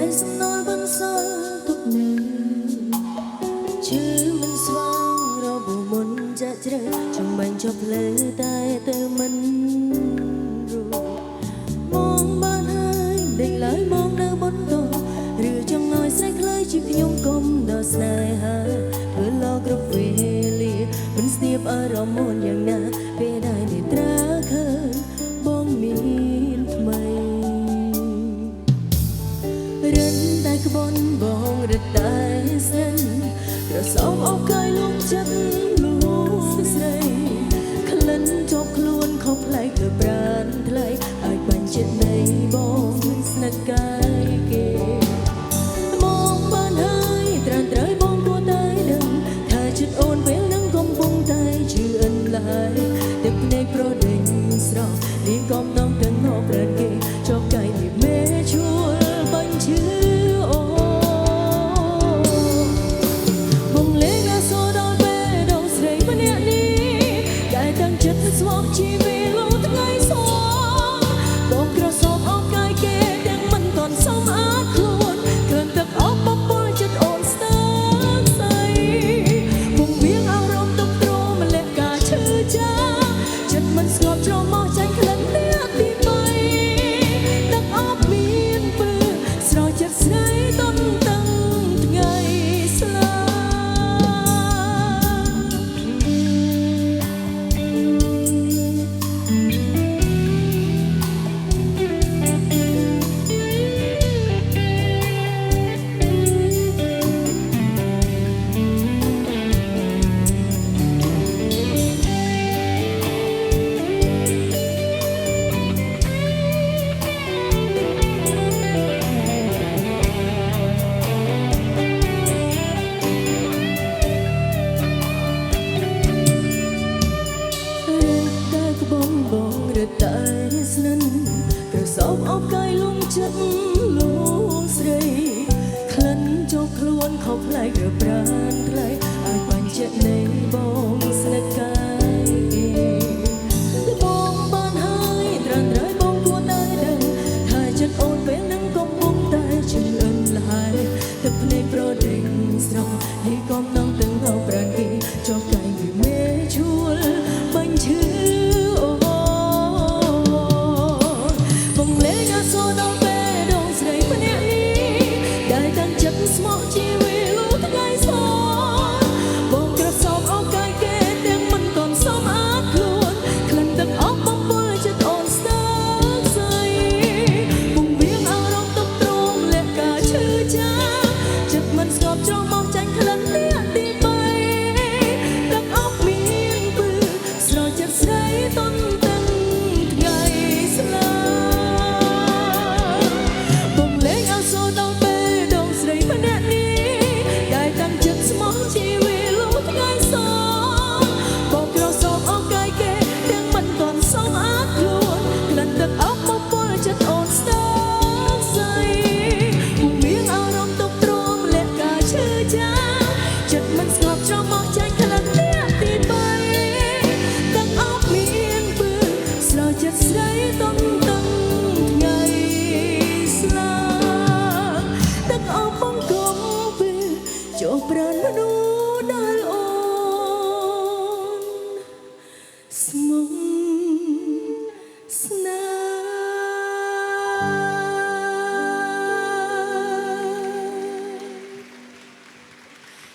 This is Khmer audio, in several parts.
តែសំណល់បន្សល់ទុកនៅឈឺមិនស្វាងរបបមុនចាក់ជ្រៅចង់បាញ់ចុះផ្លូវតែទៅមិនរួចមองបានហើយដេញឡើយមองនៅបន្តឬចង់ឲ្យស្រែកខ្លីជាខ្ញុំគុំដល់ស្នេហាធ្វើឡោគ្រប់វេលាមិនស្ទាបអារម្មណ៍មុនយ៉ាងណាពេលដែលនេះត្រាឃើញបងមានថ្មីរិនតែក្បនបងរត់តែស្និនក្រសោបអោបកាយលងចិត្តលួងស្រីក្លិនជាប់ខ្លួនខុសប្លែកលើប្រានថ្លៃអាចបាញ់ចិត្តនៃបងស្និទ្ធកាយគេមកបានហើយត្រានត្រូវបងគួរតែដឹងថាចិត្តអូនពេលនឹងកំពុងតែជឿអិនឡើយទឹកភ្នែកប្រដេញស្រស់លៀងកំណងទាំងងប់ប្រានគេជាប់កាយនេះមេជួលបាញ់ឈឺអូបងលេងអាសូរដល់ពេលដងស្រីម្នាក់នេះដែលតាំងចិត្តស្វប់ជីវិតលូថ្ងៃសងបងក្រសោបអោបកាយគេទាំងមិនទាន់សមអាចខ្លួនគ្រាន់ទឹកអោបបបល់ចិត្តអូនស្ទើរស្អីពងវៀងអារម្មណ៍ទុកទ្រម្លេះការឈឺចាំចិត្តមិនស្ងប់ច្រមុះចាញ់ក្លិនអ្នកទីបីទឹកអោបមានពើស្រោចចិត្តស្រីតន់តឹងថ្ងៃស្លាបងរត់តែស្និនក្រសោបអោបកាយលងចិត្តលងស្រីក្លិនចូលខ្លួនខុសប្លែកឬប្រានថ្លៃអាចបាញ់ចិត្តនៃបងស្និទ្ធកាយគេបងបានហើយត្រានត្រូវបងគួរតែដឹងថាចិត្តអូនពេលនឹងកំពុងតែជឿអិនឡើយទឹកភ្នែកប្រដេញស្រស់លីកំណងទាំងងប់ប្រានគេជាប់កាយវាមេជួលបាញ់ឈឺស្មោះជីវិតលូថ្ងៃសងបងក្រសោបអោបកាយគេទាំងមិនទាន់សមអាចខ្លួនក្លិនទឹកអោបបំពល់ចិត្តអូនស្ទើរស្អីពងវៀងអារម្មណ៍ទុកទ្រម្លេះការឈឺចាំចិត្តមិនស្ងប់ច្រមុះចាញ់ក្លិនអ្នកទីបីទឹកអោបមានពើស្រោចចិត្តស្រីតន់តឹងថ្ងៃស្លាបងលេងអសូរដល់ម្នាក់នេះដែលតាំងចិត្តស្មោះជីវិតលូថ្ងៃសងបងក្រសោបអោបកាយគេទាំងមិនទាន់សមអាចខ្លួនក្លិនទឹកអោបបបល់ចិត្តអូនស្ទើរស្អីពុំមានអារម្មណ៍ទុកទ្រម្លេះការឈឺចាំចិត្តមិនស្ងប់ច្រមុះចាញ់ក្លិនអ្នកទីបីទឹកអោបមានពើស្រោចចិត្តស្រីតន់តឹងថ្ងៃស្លាទឹកអោបចូលប្រាណមនុស្សដែលអូនស្មុំស្នេហ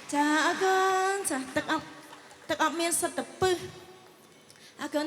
៍ចាអរគុណចាទឹកអប់មានសុទ្ធតែពឹសអរគុណ